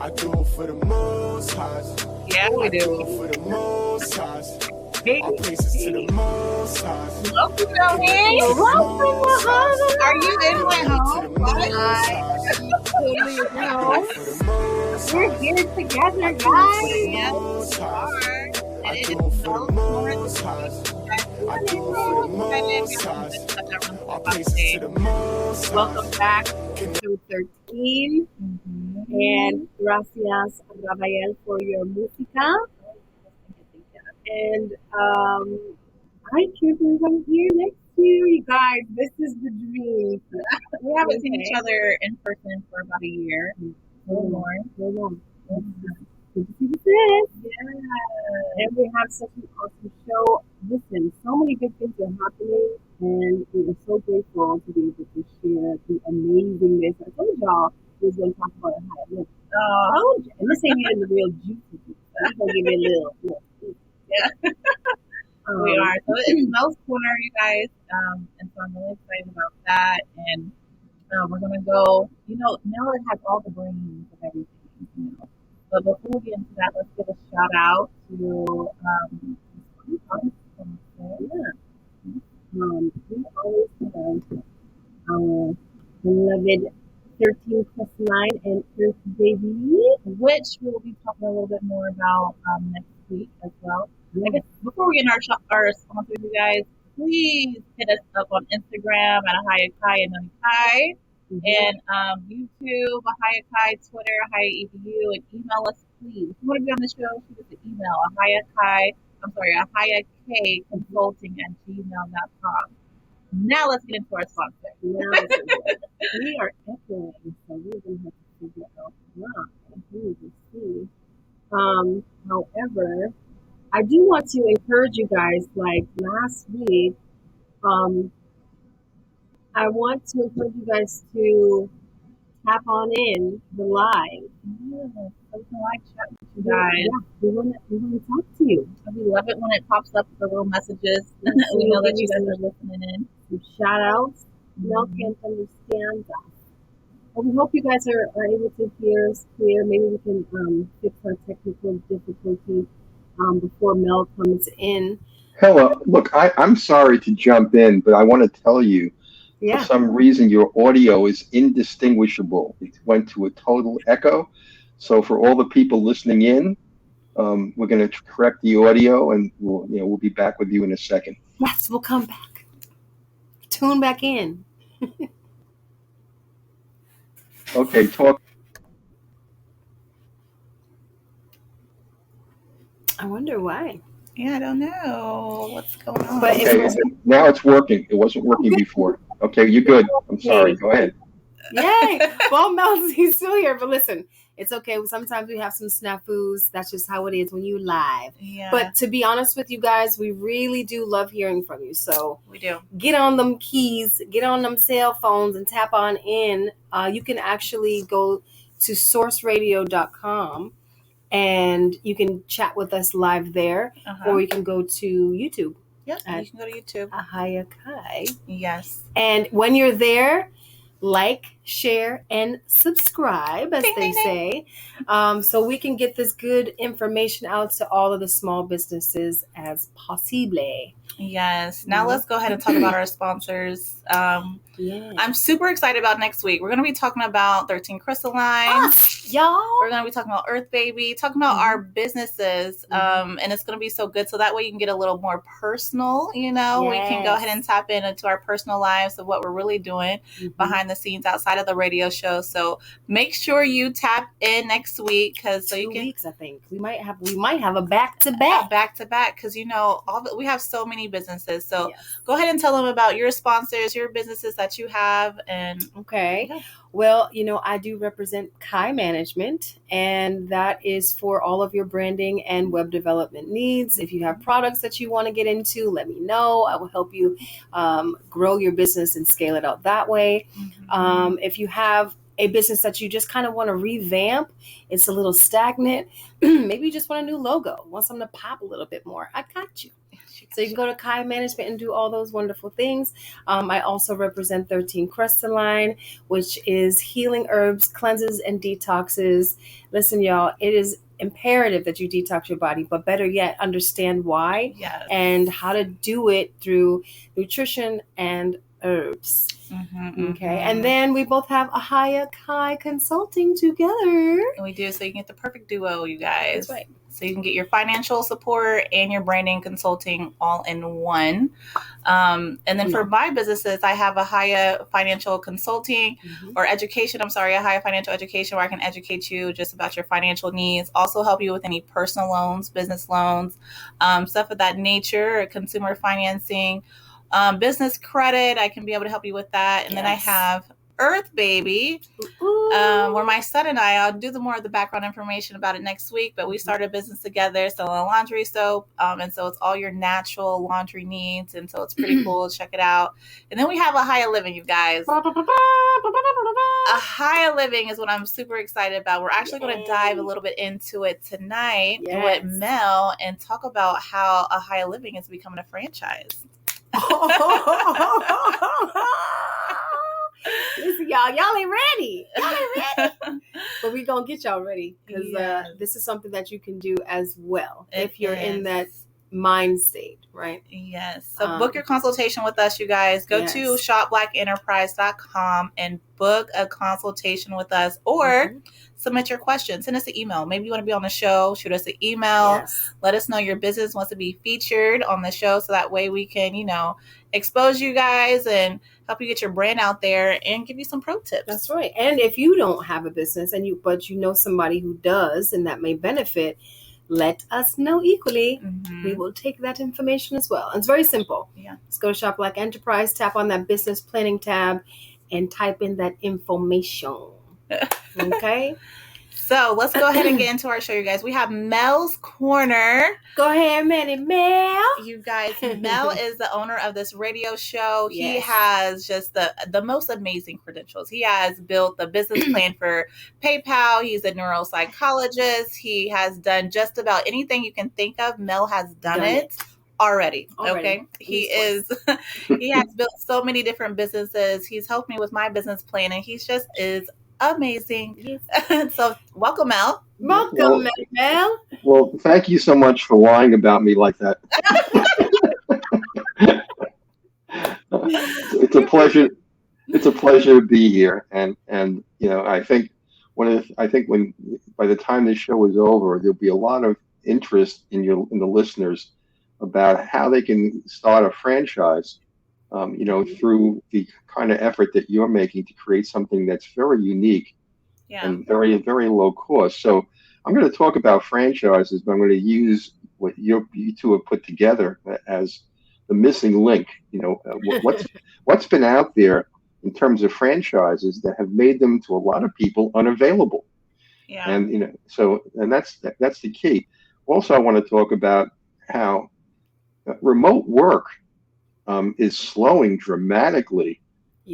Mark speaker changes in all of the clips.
Speaker 1: I do it for the most highs.
Speaker 2: Yeah, we do.
Speaker 1: For the most highs.
Speaker 2: Hey,
Speaker 1: All places to the most highs.
Speaker 2: welcome, Tony.
Speaker 3: Welcome, AHAVA.
Speaker 2: Are you in my home? What?
Speaker 3: Totally your home.
Speaker 1: For the most
Speaker 3: We're
Speaker 1: highs.
Speaker 3: here together, guys.
Speaker 2: Yes, you are.
Speaker 1: I
Speaker 2: It
Speaker 1: do
Speaker 2: is
Speaker 1: it for the
Speaker 2: Mel's
Speaker 1: most highs. I do it for the most highs. All places to the most highs.
Speaker 3: Welcome back to episode 13. And gracias, Rafael, for your música. And I can't believe I'm here next to you guys. This is the dream.
Speaker 2: We haven't seen each other in person for about a year.
Speaker 3: Hold on. Good to see you, sis.
Speaker 2: Yeah.
Speaker 3: And we have such an awesome show. Listen, so many good things are happening, and we are so grateful to be able to share the amazingness. I told y'all we was going to talk about how it looks. And this ain't even the real juicy juice. I'm going to give it a little.
Speaker 2: Yeah. We are. So it's Mel's Corner, you guys. And so I'm really excited about that. And we're going to go, Mel has all the brains of everything, But before we get into that, let's give a shout out to,
Speaker 3: we always have our beloved 13 plus 9 and Earth Baby,
Speaker 2: which we'll be talking a little bit more about next week as well. I guess before we get in our sponsors, you guys, please hit us up on Instagram at AHAVA and NONI. And YouTube, AHAVA, Twitter, AHAVA.edu, and email us, please. If you want to be on the show, shoot us an email, AHAVAconsulting@gmail.com. Now let's get into our sponsor.
Speaker 3: we are echoing, so we're going to have to figure out why. We will see. However, I do want to encourage you guys, like last week, I want to encourage you guys to tap on in the live.
Speaker 2: Yeah, so we can chat with you guys.
Speaker 3: Yeah, we want to talk to you.
Speaker 2: We love it when it pops up with the little messages. We know that you guys are listening in.
Speaker 3: Some shout outs. Mel can't understand us. Well, we hope you guys are able to hear us clear. Maybe we can fix our technical difficulty before Mel comes in.
Speaker 4: Hello. Look, I'm sorry to jump in, but I want to tell you, for some reason, your audio is indistinguishable. It went to a total echo. So for all the people listening in, we're going to correct the audio, and we'll be back with you in a second.
Speaker 3: Yes, we'll come back. Tune back in.
Speaker 4: Okay, talk.
Speaker 3: I wonder why.
Speaker 2: Yeah, I don't know what's going on.
Speaker 3: But
Speaker 4: Okay, now it's working. It wasn't working before. Okay, you're good. I'm sorry. Go ahead.
Speaker 3: Yay. Well, Mel, he's still here, but listen, it's okay. Sometimes we have some snafus. That's just how it is when you live.
Speaker 2: Yeah.
Speaker 3: But to be honest with you guys, we really do love hearing from you. So
Speaker 2: we do.
Speaker 3: Get on them keys, get on them cell phones and tap on in. You can actually go to sourceradio.com and you can chat with us live there, or you can go to YouTube.
Speaker 2: Yep, you can go to YouTube.
Speaker 3: AHAVA.
Speaker 2: Yes.
Speaker 3: And when you're there, like, share, and subscribe, as they say, so we can get this good information out to all of the small businesses as possible.
Speaker 2: Yes. Now let's go ahead and talk about our sponsors. I'm super excited about next week. We're going to be talking about 13 Crystalline.
Speaker 3: Y'all.
Speaker 2: We're going to be talking about Earth Baby, talking about our businesses. And it's going to be so good. So that way you can get a little more personal, We can go ahead and tap into our personal lives of what we're really doing behind the scenes outside of the radio show. So make sure you tap in next week, because
Speaker 3: 2 weeks, I think we might have a back to back,
Speaker 2: because we have so many businesses. So go ahead and tell them about your sponsors, your businesses that you have. And
Speaker 3: well, I do represent Kai Management, and that is for all of your branding and web development needs. If you have products that you want to get into, let me know. I will help you grow your business and scale it out that way. If you have a business that you just kind of want to revamp, it's a little stagnant, maybe you just want a new logo, want something to pop a little bit more, I got you. So you can go to Kai Management and do all those wonderful things. I also represent 13 Crystalline, which is healing herbs, cleanses, and detoxes. Listen, y'all, it is imperative that you detox your body, but better yet, understand why and how to do it through nutrition and herbs. Okay, and then we both have AHAVA Kai Consulting together.
Speaker 2: And we do, so you can get the perfect duo, you guys.
Speaker 3: That's right.
Speaker 2: So you can get your financial support and your branding consulting all in one. And then for my businesses, I have AHAVA Financial Consulting or Education. AHAVA Financial Education, where I can educate you just about your financial needs. Also help you with any personal loans, business loans, stuff of that nature, consumer financing. Business credit, I can be able to help you with that. And then I have Earth Baby, where my son and I'll do more of the background information about it next week, but we started a business together selling laundry soap. And so it's all your natural laundry needs. And so it's pretty cool. Check it out. And then we have AHAVA Living, you guys. AHAVA Living is what I'm super excited about. We're actually going to dive a little bit into it tonight with Mel and talk about how AHAVA Living is becoming a franchise.
Speaker 3: Listen, y'all ain't ready. But we're going to get y'all ready because this is something that you can do as well if you're in that mind state, right?
Speaker 2: Yes. So book your consultation with us, you guys. Go to shopblackenterprise.com and book a consultation with us or submit your questions. Send us an email. Maybe you want to be on the show. Shoot us an email. Let us know your business wants to be featured on the show so that way we can, expose you guys and help you get your brand out there and give you some pro tips.
Speaker 3: That's right. And if you don't have a business but you know somebody who does and that may benefit, let us know equally. We will take that information as well. And it's very simple. Let's go to Shop Black Enterprise, tap on that business planning tab, and type in that information. Okay?
Speaker 2: So let's go ahead and get into our show, you guys. We have Mel's Corner.
Speaker 3: Go ahead, Mel.
Speaker 2: You guys, Mel is the owner of this radio show. He has just the most amazing credentials. He has built the business plan for PayPal. He's a neuropsychologist. He has done just about anything you can think of. Mel has done it. Already. Okay. He has built so many different businesses. He's helped me with my business plan and he just is amazing. So welcome, Mel.
Speaker 3: Welcome, Mel.
Speaker 4: Well, thank you so much for lying about me like that. It's a pleasure. It's a pleasure to be here. And I think when by the time this show is over, there'll be a lot of interest in the listeners about how they can start a franchise. Through the kind of effort that you're making to create something that's very unique and very, very low cost. So I'm going to talk about franchises, but I'm going to use what you two have put together as the missing link. What's been out there in terms of franchises that have made them to a lot of people unavailable. And that's the key. Also, I want to talk about how remote work is slowing dramatically.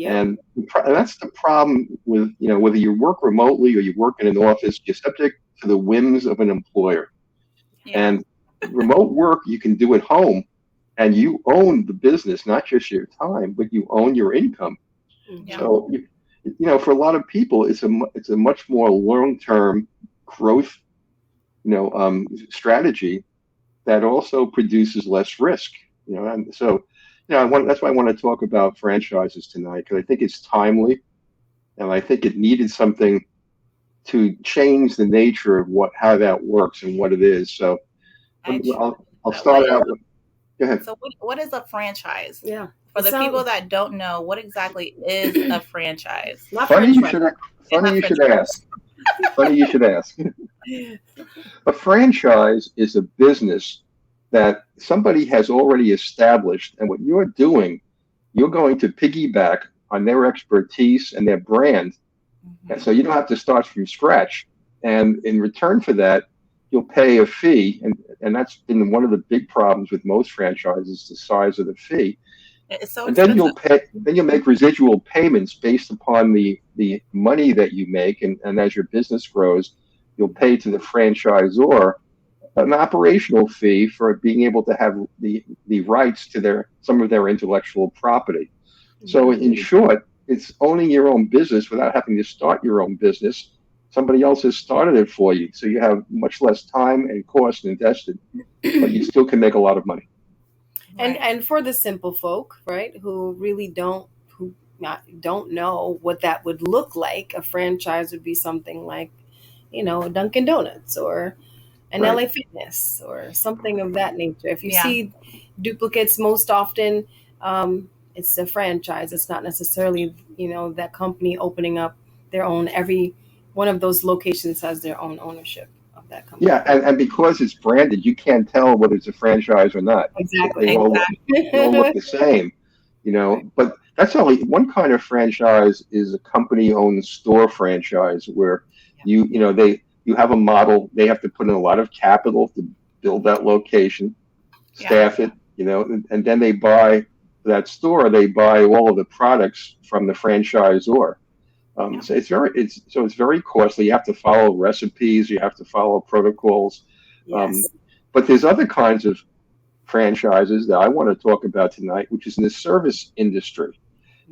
Speaker 4: And that's the problem with, whether you work remotely or you work in an office, you're subject to the whims of an employer. And remote work, you can do at home and you own the business, not just your time, but you own your income. So, for a lot of people, it's a much more long-term growth, strategy that also produces less risk, and so, that's why I want to talk about franchises tonight, because I think it's timely, and I think it needed something to change the nature of how that works and what it is. So I'll start out with, go ahead.
Speaker 2: So what is a franchise? For the people that don't know, what exactly is a franchise?
Speaker 4: Funny you should ask. Funny you should ask. A franchise is a business that somebody has already established, and what you're doing, you're going to piggyback on their expertise and their brand. And so you don't have to start from scratch. And in return for that, you'll pay a fee. And that's been one of the big problems with most franchises, the size of the fee.
Speaker 2: It's so
Speaker 4: and then you'll make residual payments based upon the money that you make. And as your business grows, you'll pay to the franchisor an operational fee for being able to have the rights to some of their intellectual property. So in short, it's owning your own business without having to start your own business. Somebody else has started it for you. So you have much less time and cost invested, but you still can make a lot of money.
Speaker 3: And for the simple folk, right, who really don't know what that would look like, a franchise would be something like, Dunkin' Donuts or an
Speaker 4: Right.
Speaker 3: LA Fitness or something of that nature. If you
Speaker 2: Yeah.
Speaker 3: see duplicates, most often it's a franchise. It's not necessarily, that company opening up their own. Every one of those locations has their own ownership of that company.
Speaker 4: Yeah, and because it's branded, you can't tell whether it's a franchise or not.
Speaker 3: Exactly.
Speaker 4: They all look the same,
Speaker 3: Right.
Speaker 4: But that's only one kind of franchise is a company-owned store franchise where you have a model. They have to put in a lot of capital to build that location, staff it, and then they buy that store. They buy all of the products from the franchisor. So it's very costly. You have to follow recipes. You have to follow protocols.
Speaker 3: Yes.
Speaker 4: But there's other kinds of franchises that I want to talk about tonight, which is in the service industry.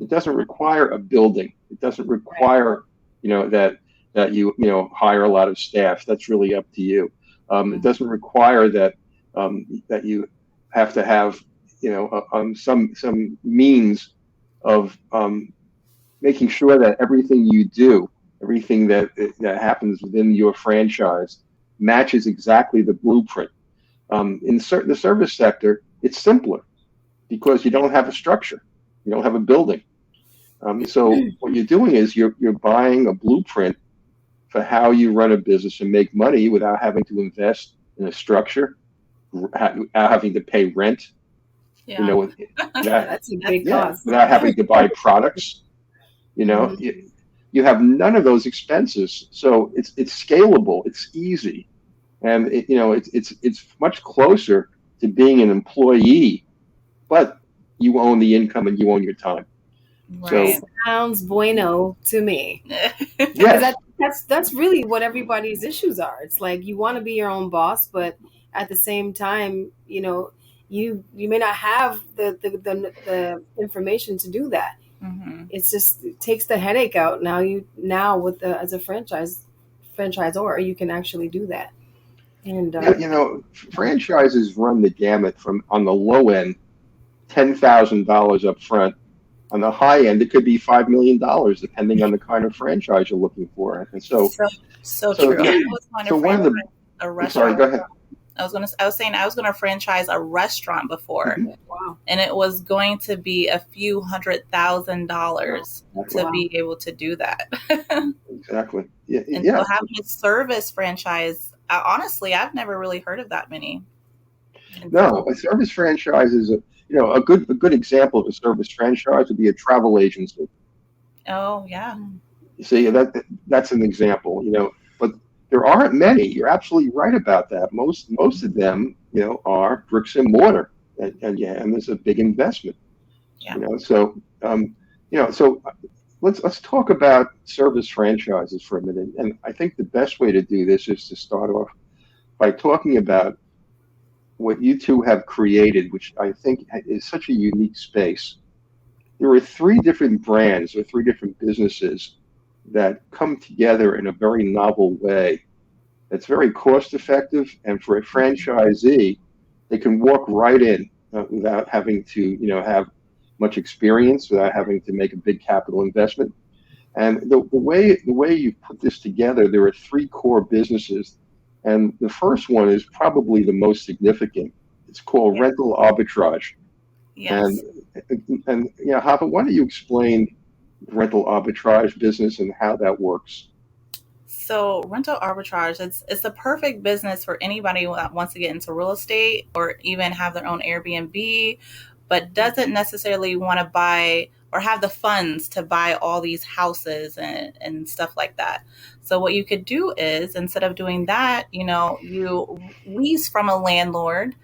Speaker 4: It doesn't require a building. It doesn't require, that you hire a lot of staff. That's really up to you. It doesn't require that that you have to have, some means of making sure that everything you do, everything that happens within your franchise, matches exactly the blueprint. In the service sector, it's simpler because you don't have a structure, you don't have a building. So what you're doing is you're buying a blueprint for how you run a business and make money without having to invest in a structure, without having to pay rent.
Speaker 2: Yeah.
Speaker 3: That's a big cost.
Speaker 4: Without having to buy products. You have none of those expenses, so it's scalable, it's easy, and it's much closer to being an employee, but you own the income and you own your time.
Speaker 2: Right.
Speaker 4: So
Speaker 3: Sounds bueno to me.
Speaker 4: yes,
Speaker 3: That's really what everybody's issues are. It's like you want to be your own boss, but at the same time, you may not have the information to do that.
Speaker 2: Mm-hmm.
Speaker 3: It's just it takes the headache out. Now as a franchisor, you can actually do that. And
Speaker 4: franchises run the gamut from on the low end, $10,000 up front. On the high end, it could be $5 million, depending on the kind of franchise you're looking for. And so
Speaker 2: True.
Speaker 4: yeah.
Speaker 2: I was going to
Speaker 4: So one of
Speaker 2: franchise a
Speaker 4: I'm sorry,
Speaker 2: restaurant.
Speaker 4: go ahead.
Speaker 2: I was saying I was going to franchise a restaurant before,
Speaker 3: wow.
Speaker 2: and it was going to be a few $100,000 to
Speaker 3: Wow.
Speaker 2: be able to do that.
Speaker 4: Exactly.
Speaker 2: And so having a service franchise, honestly, I've never really heard of that many.
Speaker 4: No, a service franchise is a good example of a service franchise would be a travel agency.
Speaker 2: Oh yeah.
Speaker 4: You see, that's an example, but there aren't many. You're absolutely right about that. Most of them, are bricks and mortar, and there's a big investment.
Speaker 2: Yeah.
Speaker 4: So so let's talk about service franchises for a minute. And I think the best way to do this is to start off by talking about what you two have created, which I think is such a unique space. There are three different brands or three different businesses that come together in a very novel way. That's very cost effective, and for a franchisee, they can walk right in without having to, have much experience, without having to make a big capital investment. And the way you put this together, there are three core businesses, and the first one is probably the most significant. It's called rental arbitrage.
Speaker 2: Yes.
Speaker 4: And AHAVA, why don't you explain the rental arbitrage business and how that works?
Speaker 2: So rental arbitrage, it's the perfect business for anybody that wants to get into real estate or even have their own Airbnb, but doesn't necessarily want to buy or have the funds to buy all these houses and stuff like that. So what you could do is, instead of doing that, you lease from a landlord.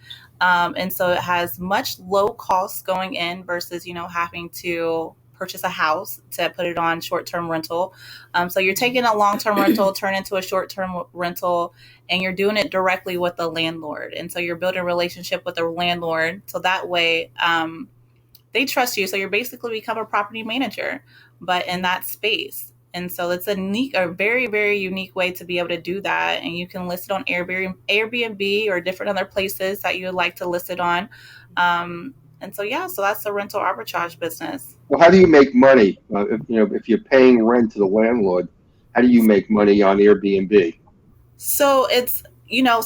Speaker 2: And so it has much low costs going in versus, having to purchase a house to put it on short-term rental. So you're taking a long-term rental, turn into a short-term rental, and you're doing it directly with the landlord. And so you're building a relationship with the landlord. So that way, they trust you. So you're basically become a property manager, but in that space. And so it's a very, very unique way to be able to do that. And you can list it on Airbnb or different other places that you would like to list it on. And so, yeah, so that's the rental arbitrage business.
Speaker 4: Well, how do you make money? If you're paying rent to the landlord, how do you make money on Airbnb?
Speaker 2: So it's,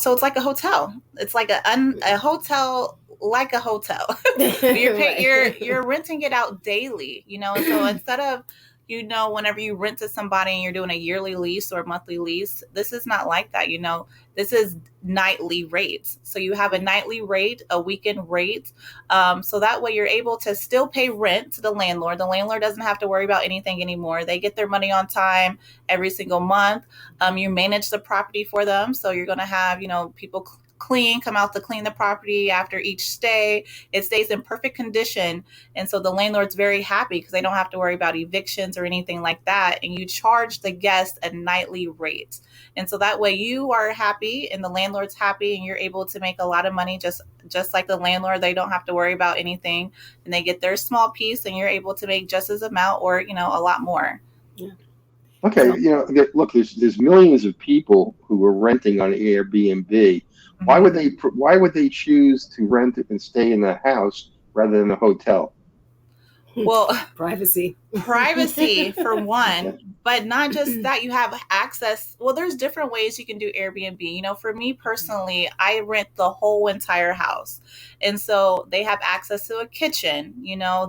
Speaker 2: so it's like a hotel. It's like a hotel, like a hotel. You're renting it out daily, so instead of, whenever you rent to somebody and you're doing a yearly lease or a monthly lease, this is not like that. This is nightly rates. So you have a nightly rate, a weekend rate. So that way you're able to still pay rent to the landlord. The landlord doesn't have to worry about anything anymore. They get their money on time every single month. You manage the property for them. So you're going to have, people come out to clean the property after each stay. It stays in perfect condition. And so the landlord's very happy because they don't have to worry about evictions or anything like that. And you charge the guest a nightly rate. And so that way you are happy and the landlord's happy and you're able to make a lot of money just like the landlord. They don't have to worry about anything and they get their small piece and you're able to make just as amount or, a lot more.
Speaker 3: Yeah.
Speaker 4: Okay, look, there's millions of people who are renting on Airbnb. Why would they choose to rent it and stay in the house rather than a hotel?
Speaker 2: Well,
Speaker 3: privacy
Speaker 2: for one, but not just that. You have access. Well, there's different ways you can do Airbnb. For me personally, I rent the whole entire house. And so they have access to a kitchen.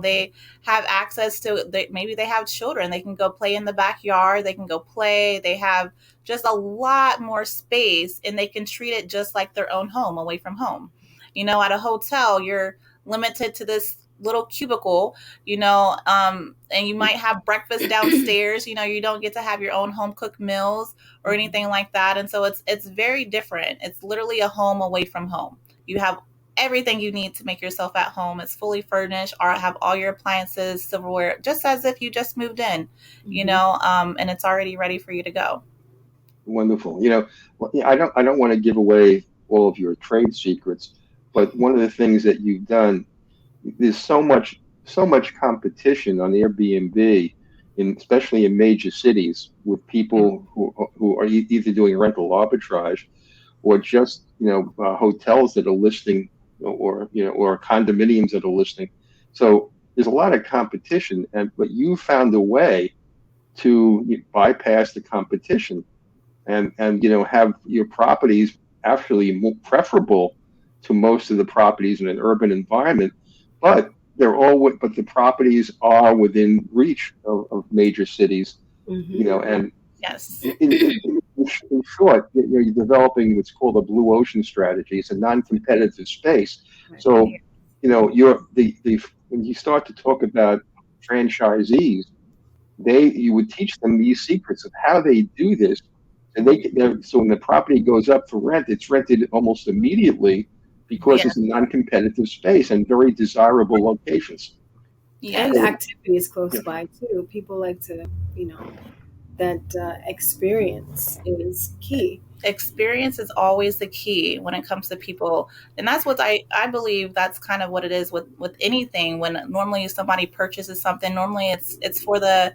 Speaker 2: They have access to, maybe they have children. They can go play in the backyard. They can go play. They have just a lot more space and they can treat it just like their own home away from home. At a hotel, you're limited to this little cubicle, and you might have breakfast downstairs. You don't get to have your own home cooked meals or anything like that. And so it's very different. It's literally a home away from home. You have everything you need to make yourself at home. It's fully furnished or have all your appliances, silverware, just as if you just moved in, and it's already ready for you to go.
Speaker 4: Wonderful. I don't want to give away all of your trade secrets, but one of the things that you've done, there's so much competition on Airbnb, especially in major cities, with people who are either doing rental arbitrage or just hotels that are listing or condominiums that are listing. So there's a lot of competition, but you found a way to bypass the competition and have your properties actually more preferable to most of the properties in an urban environment. But the properties are within reach of major cities, and
Speaker 2: yes.
Speaker 4: In short, you're developing what's called a blue ocean strategy. It's a non-competitive space. So, when you start to talk about franchisees, you would teach them these secrets of how they do this, and so when the property goes up for rent, it's rented almost immediately. Because it's a non-competitive space and very desirable locations.
Speaker 3: Yeah. And activities close by too. People like to, that experience is key.
Speaker 2: Experience is always the key when it comes to people. And that's what I believe that's kind of what it is with anything. When normally somebody purchases something, normally it's for the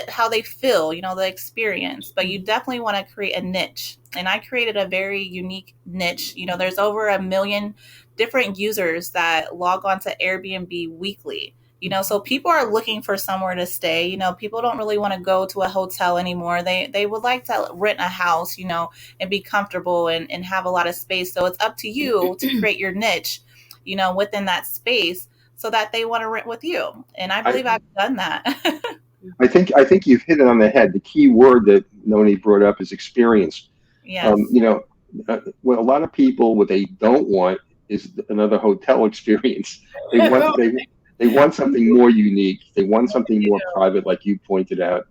Speaker 2: how they feel, the experience. But you definitely want to create a niche. And I created a very unique niche. There's over 1 million different users that log on to Airbnb weekly. So people are looking for somewhere to stay. People don't really want to go to a hotel anymore. They would like to rent a house, and be comfortable and have a lot of space. So it's up to you to create your niche, within that space so that they want to rent with you. And I believe I've done that.
Speaker 4: I think you've hit it on the head. The key word that Noni brought up is experience.
Speaker 2: Yes.
Speaker 4: What a lot of people, what they don't want is another hotel experience. They want something more unique. They want something more private, like you pointed out.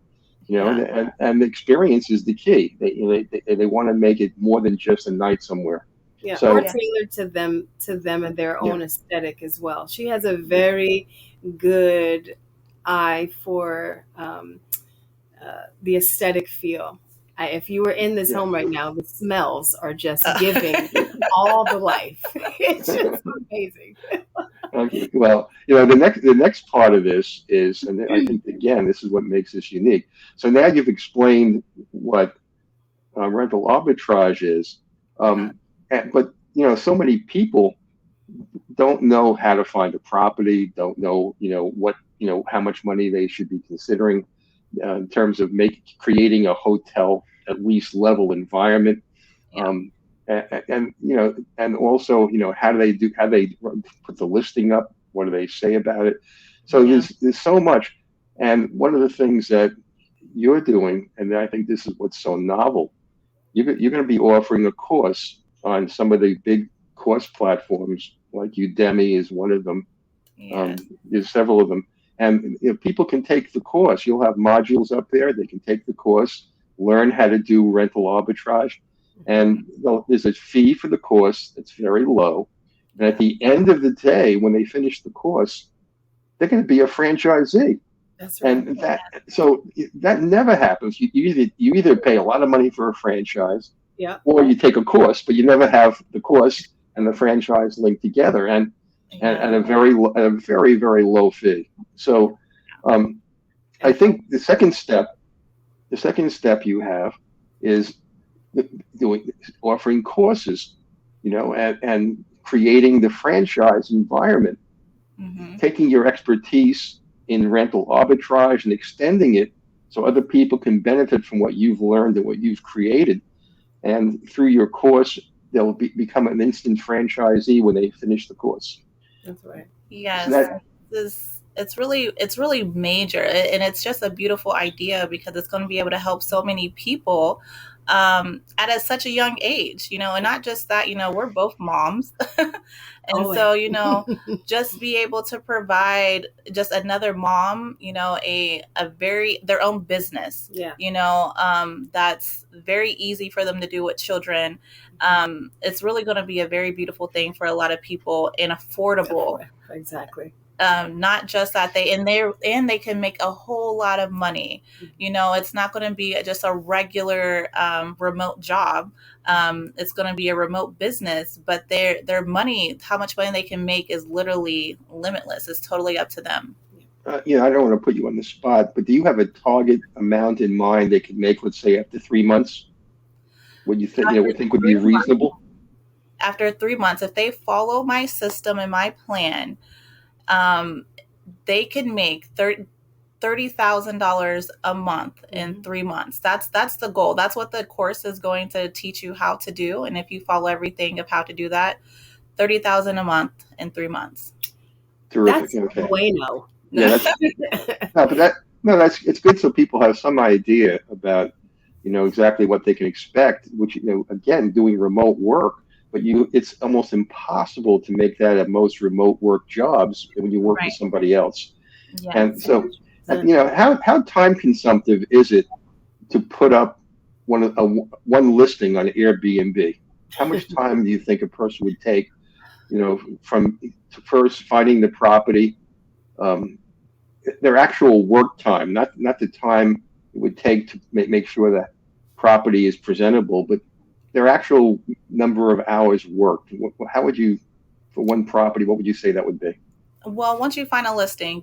Speaker 4: And the experience is the key. They want to make it more than just a night somewhere.
Speaker 3: Yeah, or tailored to them and their own aesthetic as well. She has a very good eye for the aesthetic feel. If you were in this
Speaker 4: Yeah.
Speaker 3: home right now, the smells are just giving all the life. It's just amazing.
Speaker 4: Okay. Well, the next part of this is, and I think again, this is what makes this unique. So now you've explained what rental arbitrage is,
Speaker 3: Uh-huh.
Speaker 4: but so many people don't know how to find a property, don't know, how much money they should be considering in terms of creating a hotel at least level environment.
Speaker 2: Yeah.
Speaker 4: And also, how they put the listing up? What do they say about it? So
Speaker 2: Yeah.
Speaker 4: there's so much. And one of the things that you're doing, and I think this is what's so novel, you're going to be offering a course on some of the big course platforms, like Udemy is one of them.
Speaker 2: Yes.
Speaker 4: There's several of them, and people can take the course. You'll have modules up there. They can take the course, learn how to do rental arbitrage, and there's a fee for the course that's very low. And at the end of the day, when they finish the course, they're going to be a franchisee.
Speaker 3: That's right.
Speaker 4: And that never happens. You either pay a lot of money for a franchise,
Speaker 3: Yeah.
Speaker 4: or you take a course, but you never have the course and the franchise linked together, and a very very low fee. So I think the second step you have is offering courses, and creating the franchise environment, taking your expertise in rental arbitrage and extending it so other people can benefit from what you've learned and what you've created. And through your course, they'll become an instant franchisee when they finish the course.
Speaker 3: That's right.
Speaker 2: Yes.
Speaker 4: So that,
Speaker 2: It's really major, and it's just a beautiful idea because it's going to be able to help so many people such a young age, and not just that, we're both moms. And
Speaker 3: Always.
Speaker 2: so, just be able to provide just another mom, their own business,
Speaker 3: Yeah.
Speaker 2: that's very easy for them to do with children. It's really going to be a very beautiful thing for a lot of people and affordable.
Speaker 3: Exactly.
Speaker 2: Not just that they can make a whole lot of money. It's not going to be just a regular remote job. It's going to be a remote business, but their money, how much money they can make, is literally limitless. It's totally up to them.
Speaker 4: I don't want to put you on the spot, but do you have a target amount in mind they could make, let's say, after 3 months? What you think would be reasonable?
Speaker 2: After 3 months, if they follow my system and my plan, they can make $30,000 a month in 3 months. That's the goal. That's what the course is going to teach you how to do. And if you follow everything of how to do that, $30,000 a month in 3 months.
Speaker 4: Terrific.
Speaker 3: That's
Speaker 4: okay.
Speaker 3: bueno.
Speaker 4: Yeah, it's good so people have some idea about exactly what they can expect. Which again, doing remote work, but it's almost impossible to make that at most remote work jobs when you work with somebody else.
Speaker 2: Yes.
Speaker 4: And so, how time consumptive is it to put up one listing on Airbnb? How much time do you think a person would take, from first finding the property, their actual work time, not the time it would take to make sure that property is presentable, but their actual number of hours worked? How would you, for one property, what would you say that would be?
Speaker 2: Well, once you find a listing,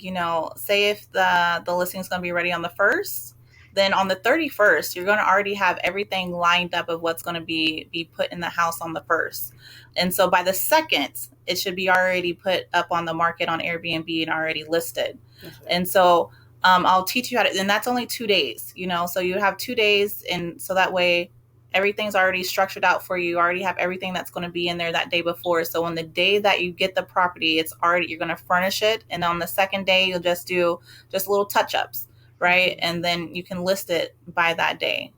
Speaker 2: say if the listing is going to be ready on the 1st, then on the 31st, you're going to already have everything lined up of what's going to be put in the house on the 1st. And so by the 2nd, it should be already put up on the market on Airbnb and already listed.
Speaker 3: Right.
Speaker 2: And so I'll teach you how to, and that's only 2 days, so you have 2 days. And so that way everything's already structured out for you. You already have everything that's going to be in there that day before. So on the day that you get the property, you're going to furnish it. And on the 2nd day, you'll just do just little touch-ups, right? And then you can list it by that day.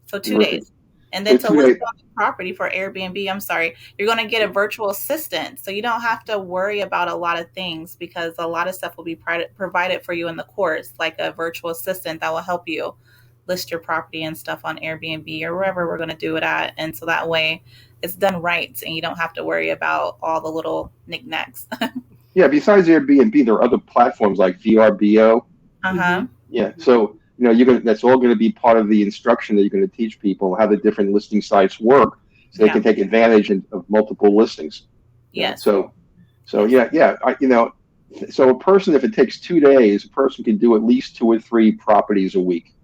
Speaker 2: So 2 days. And then to list on the property for Airbnb, you're going to get a virtual assistant. So you don't have to worry about a lot of things because a lot of stuff will be provided for you in the course, like a virtual assistant that will help you list your property and stuff on Airbnb or wherever we're going to do it at. And so that way it's done right and you don't have to worry about all the little knickknacks.
Speaker 4: Yeah, besides Airbnb, there are other platforms like VRBO.
Speaker 2: Uh-huh.
Speaker 4: Yeah, so you're gonna that's all going to be part of the instruction that you're going to teach people how the different listing sites work, so they
Speaker 2: Yeah.
Speaker 4: can take advantage of multiple listings.
Speaker 2: Yes.
Speaker 4: So
Speaker 2: Yes.
Speaker 4: so a person, if it takes 2 days, a person can do at least 2 or 3 properties a week.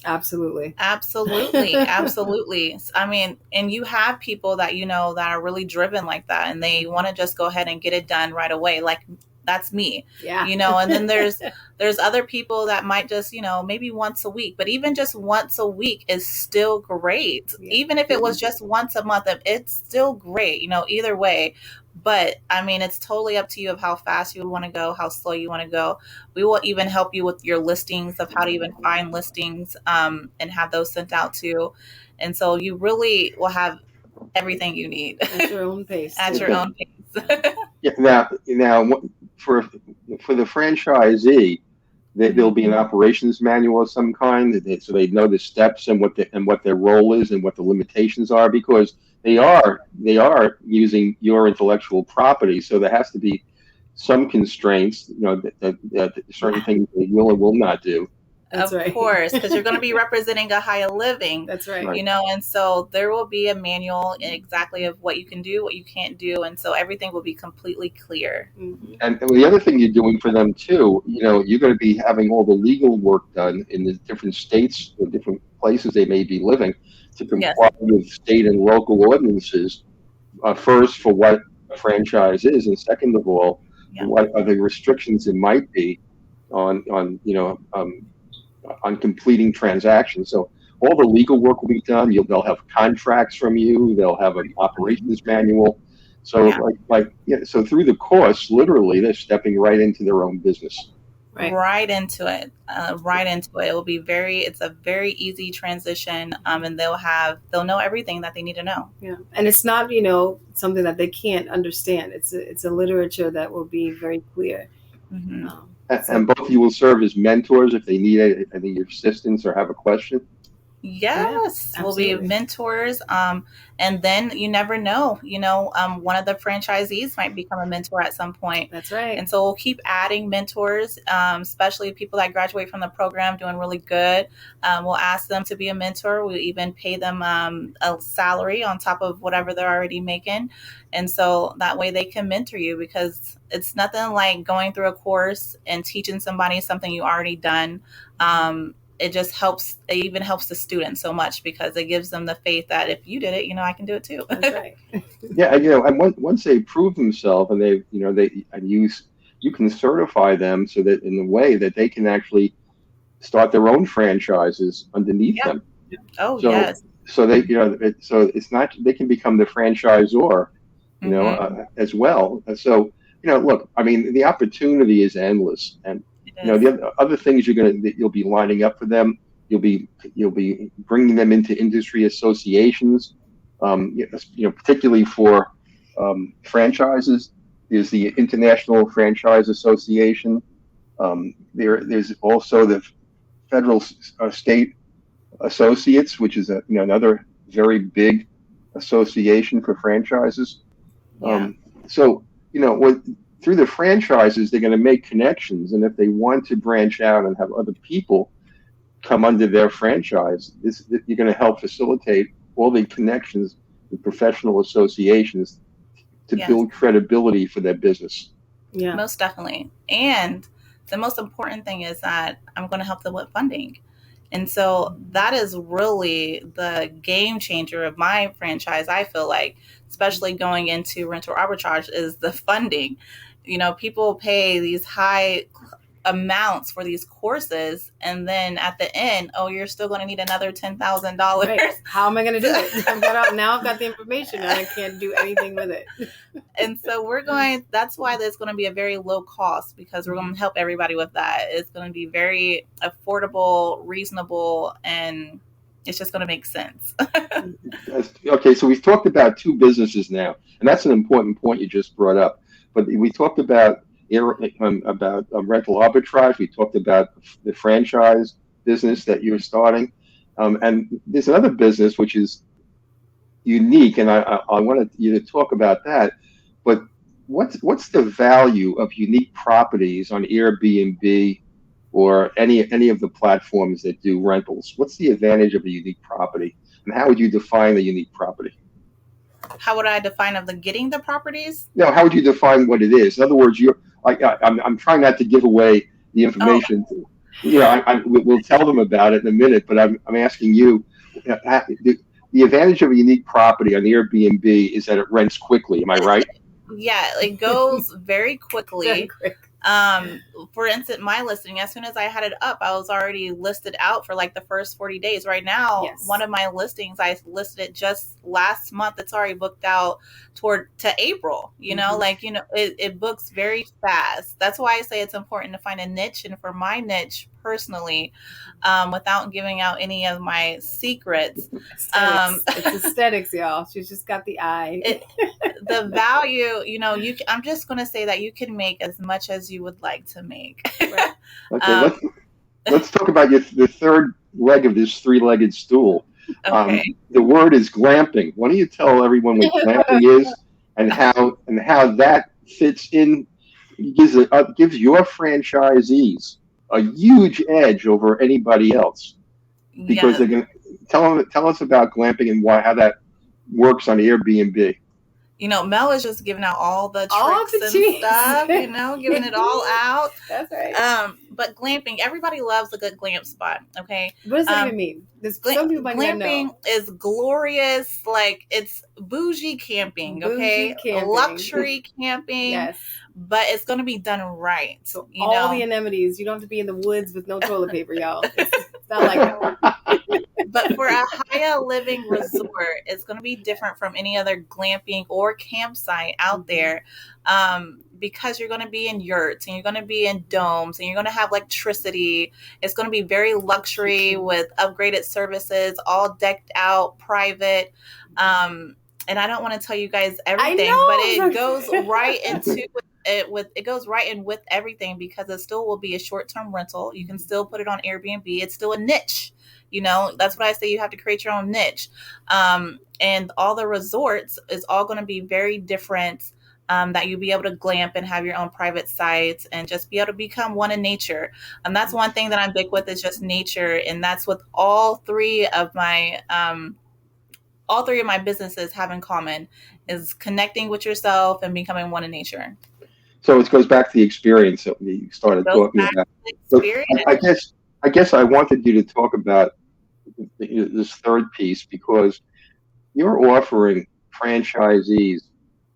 Speaker 3: Absolutely.
Speaker 2: Absolutely. Absolutely. I mean, and you have people that that are really driven like that, and they want to just go ahead and get it done right away. Like that's me.
Speaker 3: Yeah.
Speaker 2: And then there's other people that might just, maybe once a week, but even just once a week is still great.
Speaker 3: Yeah.
Speaker 2: Even if it was just once a month, it's still great, either way. But I mean, it's totally up to you of how fast you want to go, how slow you want to go. We will even help you with your listings of how to even find listings, and have those sent out to. And so you really will have everything you need
Speaker 3: At your own pace.
Speaker 2: at your own pace.
Speaker 4: Yeah, now for the franchisee, there'll be an operations manual of some kind, so they know the steps and what their role is and what the limitations are, because they are using your intellectual property. So there has to be some constraints, that certain things they will and will not do.
Speaker 3: That's
Speaker 2: Of
Speaker 3: right.
Speaker 2: course, because you're going to be representing a higher living.
Speaker 3: That's right.
Speaker 4: Right.
Speaker 2: And so there will be a manual exactly of what you can do, what you can't do, and so everything will be completely clear.
Speaker 4: And the other thing you're doing for them too, you're going to be having all the legal work done in the different states or different places they may be living to
Speaker 2: Yes.
Speaker 4: comply with state and local ordinances. First, for what a franchise is, and second of all,
Speaker 2: Yeah.
Speaker 4: what are the restrictions there might be on completing transactions. So all the legal work will be done. They'll have contracts from you. They'll have an operations manual. So so through the course, literally, they're stepping right into their own business.
Speaker 2: Right into it. Right into it. It's a very easy transition, and they'll know everything that they need to know.
Speaker 3: Yeah, and it's not something that they can't understand. It's a literature that will be very clear.
Speaker 2: Mm-hmm.
Speaker 4: And both of you will serve as mentors if they need any assistance or have a question.
Speaker 2: Yes,
Speaker 3: Yeah,
Speaker 2: we'll be
Speaker 3: absolutely.
Speaker 2: mentors. And then you never know, one of the franchisees might become a mentor at some point.
Speaker 3: That's right.
Speaker 2: And so we'll keep adding mentors, especially people that graduate from the program doing really good. We'll ask them to be a mentor. We'll even pay them a salary on top of whatever they're already making. And so that way they can mentor you, because it's nothing like going through a course and teaching somebody something you already done. It just helps. It even helps the students so much, because it gives them the faith that if you did it, I can do it too.
Speaker 3: That's right.
Speaker 4: Yeah, and once they prove themselves, and you can certify them so that in a way that they can actually start their own franchises underneath them.
Speaker 2: Oh,
Speaker 4: so,
Speaker 2: yes.
Speaker 4: So they, so it's not, they can become the franchisor, as well. And so, look, I mean, the opportunity is endless, and the other things you'll be lining up for them. You'll be bringing them into industry associations, particularly for franchises. There's the International Franchise Association. There's also the Federal State Associates, which is another very big association for franchises. So through the franchises, they're going to make connections, and if they want to branch out and have other people come under their franchise, you're going to help facilitate all the connections with professional associations to build credibility for their business.
Speaker 3: Yeah,
Speaker 2: most definitely. And the most important thing is that I'm going to help them with funding. And so that is really the game changer of my franchise, I feel like, especially going into rental arbitrage, is the funding. People pay these high amounts for these courses, and then at the end, you're still going to need another $10,000.
Speaker 3: Right. How am I going to do it? I've got the information and I can't do anything with it.
Speaker 2: And so that's why there's going to be a very low cost, because we're going to help everybody with that. It's going to be very affordable, reasonable, and it's just going to make sense.
Speaker 4: Okay, so we've talked about two businesses now, and that's an important point you just brought up. But we talked about rental arbitrage. We talked about the franchise business that you're starting, and there's another business which is unique, and I wanted you to talk about that. But what's the value of unique properties on Airbnb or any of the platforms that do rentals? What's the advantage of a unique property, and how would you define a unique property?
Speaker 2: How would I define of the getting the properties?
Speaker 4: No, how would you define what it is? In other words, I'm trying not to give away the
Speaker 2: Oh,
Speaker 4: information. We'll tell them about it in a minute, but I'm asking you, the advantage of a unique property on Airbnb is that it rents quickly. Am I right?
Speaker 2: yeah, it goes very
Speaker 3: Very
Speaker 2: quickly.
Speaker 3: quick.
Speaker 2: Um, for instance, my listing, as soon as I had it up, I was already listed out for like the first 40 days. Right now,
Speaker 3: Yes.
Speaker 2: one of my listings, I listed it just last month. It's already booked out to April, it books very fast. That's why I say it's important to find a niche. And for my niche personally, without giving out any of my secrets,
Speaker 3: Aesthetics. It's aesthetics, y'all. She's just got the eye.
Speaker 2: the value, I'm just going to say that you can make as much as you would like to make.
Speaker 3: Right.
Speaker 4: Okay,
Speaker 2: um,
Speaker 4: let's talk about the third leg of this three-legged stool.
Speaker 2: okay.
Speaker 4: The word is glamping. Why don't you tell everyone what glamping is and how that fits in? Gives your franchisees a huge edge over anybody else because
Speaker 2: Yeah.
Speaker 4: they're going to tell us about glamping and how that works on Airbnb.
Speaker 2: Mel is just giving out all the
Speaker 3: All
Speaker 2: tricks
Speaker 3: the
Speaker 2: and
Speaker 3: cheese.
Speaker 2: stuff, giving it all out.
Speaker 3: That's right.
Speaker 2: But glamping, everybody loves a good glamp spot. Okay.
Speaker 3: What does that even mean? There's some people might not
Speaker 2: Glamping
Speaker 3: know.
Speaker 2: is glorious. Like, it's bougie camping. Okay.
Speaker 3: Bougie camping.
Speaker 2: Luxury camping.
Speaker 3: Yes.
Speaker 2: But it's going to be done right.
Speaker 3: So all the anemones. You don't have to be in the woods with no toilet paper, y'all. It's not like that.
Speaker 2: But for a higher living resort, it's going to be different from any other glamping or campsite out there, because you're going to be in yurts and you're going to be in domes and you're going to have electricity. It's going to be very luxury with upgraded services, all decked out, private. And I don't want to tell you guys everything, but it goes right into it goes right in with everything, because it still will be a short-term rental. You can still put it on Airbnb. It's still a niche. That's what I say. You have to create your own niche. And all the resorts is all going to be very different, that you'll be able to glamp and have your own private sites and just be able to become one in nature. And that's one thing that I'm big with, is just nature. And that's what all three of my businesses have in common, is connecting with yourself and becoming one in nature.
Speaker 4: So it goes back to the experience that we started talking about. So I guess I wanted you to talk about this third piece because you're offering franchisees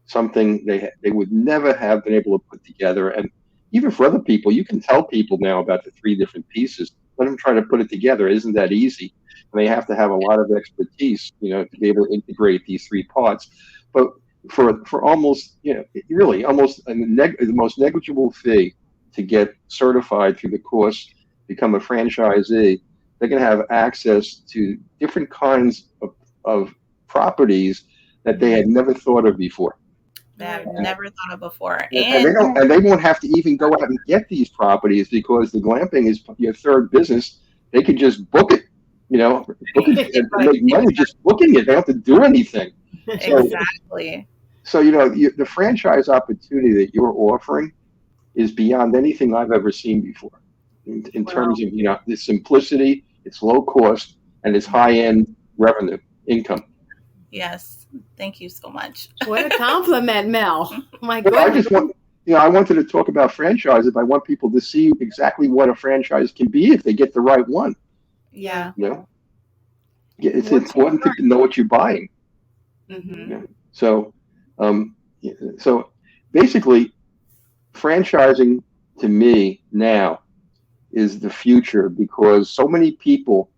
Speaker 4: something they would never have been able to put together. And even for other people, you can tell people now about the three different pieces. Let them try to put it together. It isn't that easy. And they have to have a lot of expertise, to be able to integrate these three parts. But for almost, really almost the most negligible fee to get certified through the course, become a franchisee, they're going to have access to different kinds of properties that they had never thought of before.
Speaker 2: That I've never thought of before.
Speaker 4: And they won't have to even go out and get these properties, because the glamping is your third business. They could just book it, book it and make money just booking it. They don't have to do anything.
Speaker 2: Exactly.
Speaker 4: So, the franchise opportunity that you're offering is beyond anything I've ever seen before in terms of, the simplicity, it's low cost, and it's high-end revenue income.
Speaker 2: Yes. Thank you so much.
Speaker 3: What a compliment, Mel. My
Speaker 4: But
Speaker 3: goodness.
Speaker 4: I wanted to talk about franchises. I want people to see exactly what a franchise can be if they get the right one.
Speaker 2: Yeah.
Speaker 4: It's important to know what you're buying.
Speaker 2: Mm-hmm.
Speaker 4: So basically, franchising to me now is the future, because so many people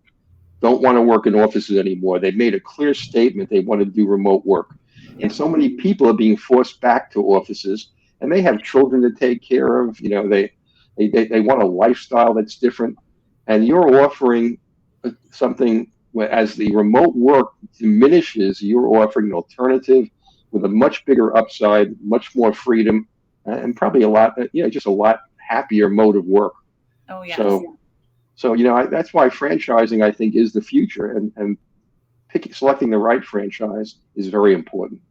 Speaker 4: don't want to work in offices anymore. They've made a clear statement they want to do remote work. And so many people are being forced back to offices, and they have children to take care of. They want a lifestyle that's different. And you're offering something where, as the remote work diminishes, you're offering an alternative with a much bigger upside, much more freedom, and probably just a lot happier mode of work.
Speaker 2: Oh, yes.
Speaker 4: So that's why franchising, I think, is the future, and selecting the right franchise is very important.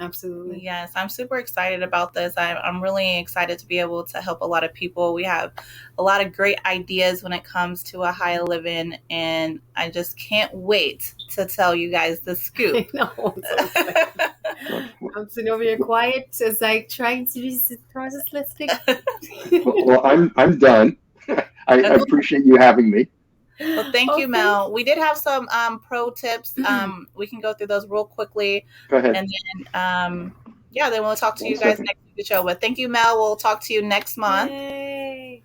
Speaker 3: Absolutely.
Speaker 2: Yes, I'm super excited about this. I'm really excited to be able to help a lot of people. We have a lot of great ideas when it comes to a high living, and I just can't wait to tell you guys the
Speaker 3: I
Speaker 2: scoop.
Speaker 3: know. I'm so excited. I'm sitting over here quiet, just like trying to be narcissistic.
Speaker 4: Well, I'm done. I appreciate you having me.
Speaker 2: Well, thank
Speaker 3: Oh,
Speaker 2: you,
Speaker 3: thank
Speaker 2: Mel. We did have some pro tips. We can go through those real quickly,
Speaker 4: Go ahead.
Speaker 2: and then yeah, then we'll talk to
Speaker 4: One
Speaker 2: you guys
Speaker 4: second.
Speaker 2: next week. Show. But thank you, Mel. We'll talk to you next month.
Speaker 3: Yay.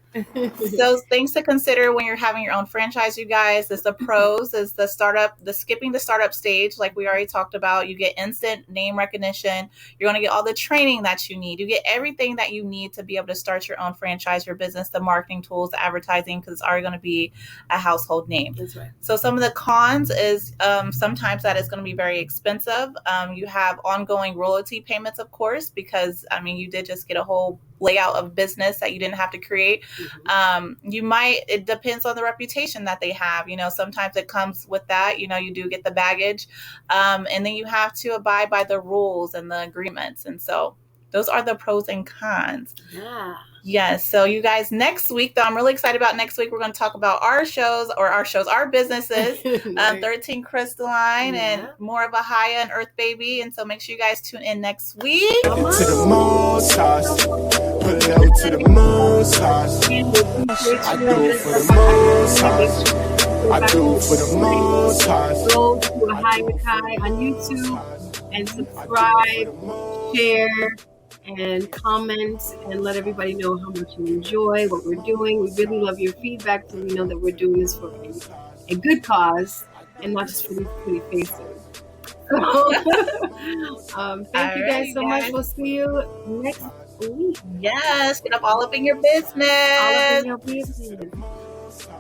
Speaker 2: So things to consider when you're having your own franchise, you guys, is the pros, is the startup, the skipping the startup stage, like we already talked about. You get instant name recognition. You're going to get all the training that you need. You get everything that you need to be able to start your own franchise, your business, the marketing tools, the advertising, because it's already going to be a household name.
Speaker 3: That's right.
Speaker 2: So some of the cons is sometimes that is going to be very expensive. You have ongoing royalty payments, of course, because I mean, you did just get a whole layout of business that you didn't have to create. You might, it depends on the reputation that they have. Sometimes it comes with that, you do get the baggage. And then you have to abide by the rules and the agreements. And so those are the pros and cons.
Speaker 3: Yeah.
Speaker 2: Yes. So you guys, next week, though, I'm really excited about next week. We're going to talk about our businesses,
Speaker 3: Nice.
Speaker 2: 13 Crystalline and more of a high end Earth baby. And so make sure you guys tune in next week.
Speaker 1: To the most high, put low to the most high. I do it for the most high. I do it for the most high.
Speaker 3: Go to AHAVA on YouTube and subscribe, share, and comment, and let everybody know how much you enjoy what we're doing. We really love your feedback, so we know that we're doing this for a good cause and not just for these pretty faces. So, thank you guys so much. We'll see you next week.
Speaker 2: Yes, get up all up in your business.
Speaker 3: All up in your business.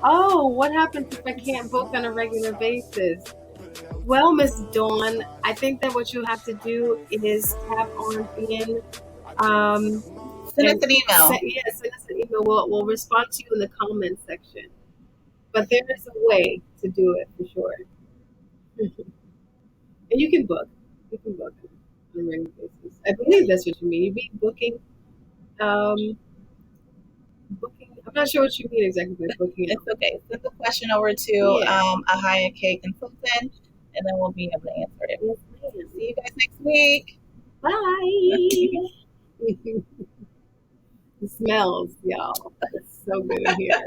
Speaker 3: Oh, what happens if I can't book on a regular basis? Well, Miss Dawn, I think that what you have to do is tap on in.
Speaker 2: Send us an email.
Speaker 3: Send us an email. We'll respond to you in the comments section. But there is a way to do it for sure. And you can book. You can book on a regular basis. I believe that's what you mean. You mean booking. Booking. I'm not sure what you mean exactly by booking.
Speaker 2: It's okay. Send the question over to Ahaya K Consultant, and then we'll be able to answer it.
Speaker 3: Yes,
Speaker 2: see you guys next week.
Speaker 3: Bye. It smells, y'all. It's so good in here.